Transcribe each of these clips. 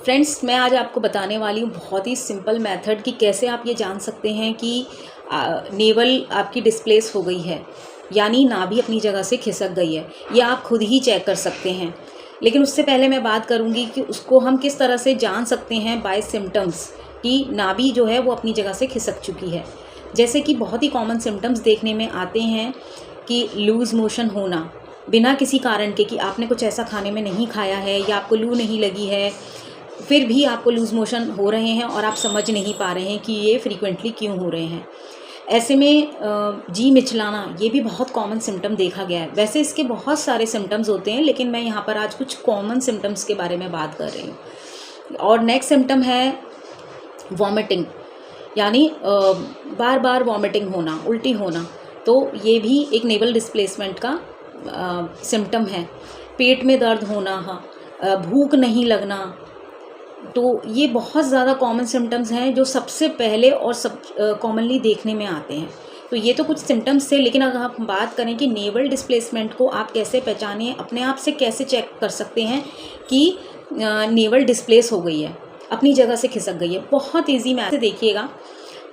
Friends, मैं आज आपको बताने वाली हूँ बहुत ही सिंपल मेथड कि कैसे आप ये जान सकते हैं कि नेवल आपकी डिस्प्लेस हो गई है, यानी नाभि अपनी जगह से खिसक गई है। ये आप खुद ही चेक कर सकते हैं। लेकिन उससे पहले मैं बात करूँगी कि उसको हम किस तरह से जान सकते हैं बाय सिम्टम्स कि नाभि जो है वो अपनी जगह से खिसक चुकी है। जैसे कि बहुत ही कॉमन सिम्टम्स देखने में आते हैं कि लूज़ मोशन होना बिना किसी कारण के, कि आपने कुछ ऐसा खाने में नहीं खाया है या आपको लू नहीं लगी है, फिर भी आपको लूज़ मोशन हो रहे हैं और आप समझ नहीं पा रहे हैं कि ये फ्रीक्वेंटली क्यों हो रहे हैं। ऐसे में जी मिचलाना, ये भी बहुत कॉमन सिम्टम देखा गया है। वैसे इसके बहुत सारे सिम्टम्स होते हैं, लेकिन मैं यहाँ पर आज कुछ कॉमन सिम्टम्स के बारे में बात कर रही हूँ। और नेक्स्ट सिम्टम है वॉमिटिंग, यानी बार बार वॉमिटिंग होना, उल्टी होना। तो ये भी एक नेवल डिस्प्लेसमेंट का सिम्टम है। पेट में दर्द होना, हाँ, भूख नहीं लगना, तो ये बहुत ज़्यादा कॉमन सिम्टम्स हैं जो सबसे पहले और सब कॉमनली देखने में आते हैं। तो ये तो कुछ सिम्टम्स थे, लेकिन अगर हम बात करें कि नेवल डिस्प्लेसमेंट को आप कैसे पहचानें, अपने आप से कैसे चेक कर सकते हैं कि नेवल डिस्प्लेस हो गई है, अपनी जगह से खिसक गई है। बहुत ईजी मैथड देखिएगा।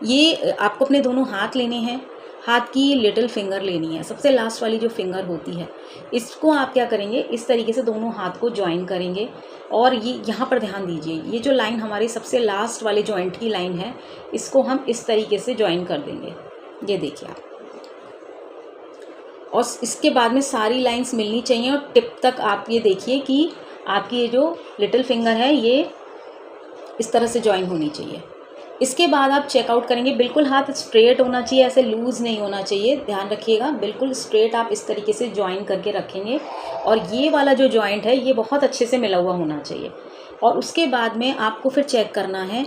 ये आपको अपने दोनों हाथ लेने हैं, हाथ की लिटिल फिंगर लेनी है, सबसे लास्ट वाली जो फिंगर होती है। इसको आप क्या करेंगे, इस तरीके से दोनों हाथ को ज्वाइन करेंगे और ये यहाँ पर ध्यान दीजिए, ये जो लाइन हमारी सबसे लास्ट वाले जॉइंट की लाइन है, इसको हम इस तरीके से ज्वाइन कर देंगे। ये देखिए आप, और इसके बाद में सारी लाइंस मिलनी चाहिए और टिप तक आप ये देखिए कि आपकी ये जो लिटिल फिंगर है ये इस तरह से ज्वाइन होनी चाहिए। इसके बाद आप चेकआउट करेंगे, बिल्कुल हाथ स्ट्रेट होना चाहिए, ऐसे लूज़ नहीं होना चाहिए, ध्यान रखिएगा। बिल्कुल स्ट्रेट आप इस तरीके से ज्वाइन करके रखेंगे और ये वाला जो जॉइंट है ये बहुत अच्छे से मिला हुआ होना चाहिए। और उसके बाद में आपको फिर चेक करना है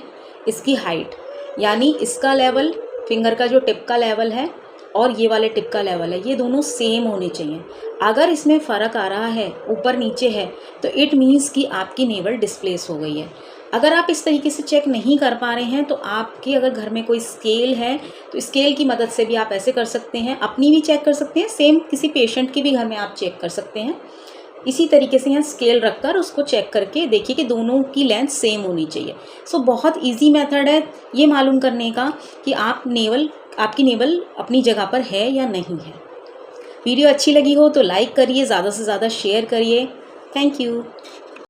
इसकी हाइट, यानी इसका लेवल, फिंगर का जो टिप का लेवल है और ये वाले टिप का लेवल है, ये दोनों सेम होने चाहिए। अगर इसमें फ़र्क आ रहा है, ऊपर नीचे है, तो इट मीन्स कि आपकी नेवल डिस्प्लेस हो गई है। अगर आप इस तरीके से चेक नहीं कर पा रहे हैं तो आपके अगर घर में कोई स्केल है तो स्केल की मदद से भी आप ऐसे कर सकते हैं, अपनी भी चेक कर सकते हैं, सेम किसी पेशेंट की भी घर में आप चेक कर सकते हैं। इसी तरीके से यहाँ स्केल रखकर उसको चेक करके देखिए कि दोनों की लेंथ सेम होनी चाहिए। सो बहुत इजी मेथड है ये मालूम करने का कि आपकी नेवल अपनी जगह पर है या नहीं है। वीडियो अच्छी लगी हो तो लाइक करिए, ज़्यादा से ज़्यादा शेयर करिए। Thank you.